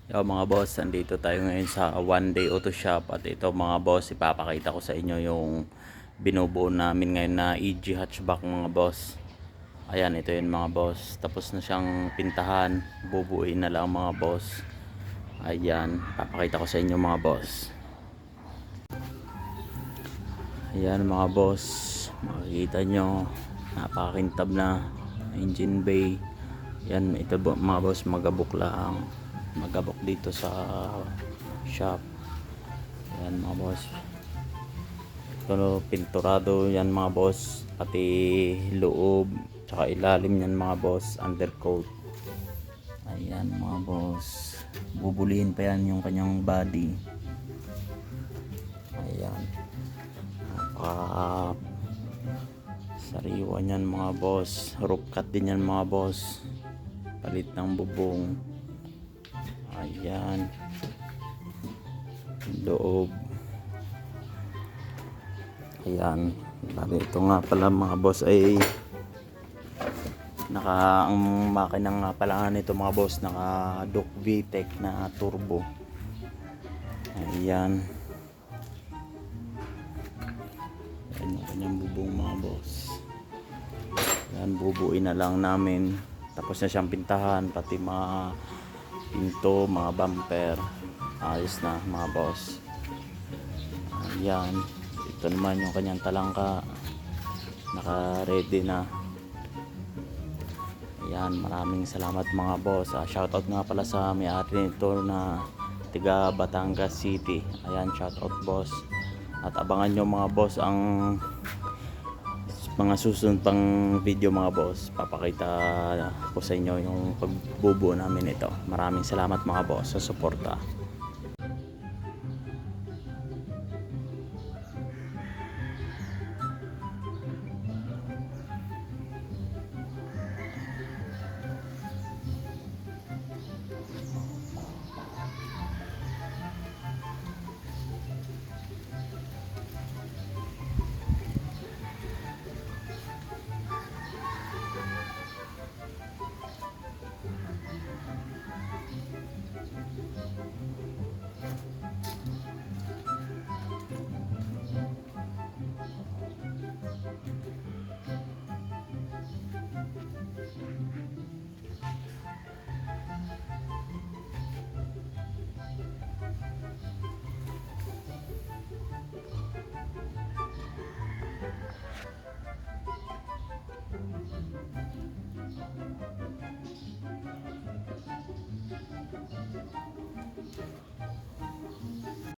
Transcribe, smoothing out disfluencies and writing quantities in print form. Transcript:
Yo mga boss, andito tayo ngayon sa one day auto shop at ito mga boss, ipapakita ko sa inyo yung binubuo namin ngayon na EG hatchback mga boss. Ayan, ito yun mga boss. Tapos na siyang pintahan, bubuuin na lang mga boss. Ayan, papakita ko sa inyo mga boss. Ayan mga boss, makikita nyo, napakakintab na engine bay. Yan, ito mga boss, magabok dito sa shop. Yan mga boss, ito pinturado yan mga boss, pati loob tsaka ilalim yan mga boss, undercoat. Ayan mga boss, bubulihin pa yan yung kanyang body. Ayan, napaka sariwa niyan mga boss. Roof cut din yan mga boss, palit ng bubong. Ayan, loob. Ayan, bali ito nga pala mga boss ay ang makina nga pala nito mga boss, naka Duke VTEC na turbo. Ayan, ayan yung kanyang bubong mga boss. Ayan, bubuin na lang namin, tapos na siyang pintahan, pati mga pinto, mga bumper, ayos na mga boss. Ayan, ito naman yung kanyang talangka, naka ready na. Ayan, maraming salamat mga boss. Shoutout nga pala sa may-ari nito na tiga Batangas City. Ayan, shoutout boss. At abangan nyo mga boss ang mga susunod pang video mga boss. Papakita ko sa inyo yung pagbubuo namin ito. Maraming salamat mga boss sa suporta.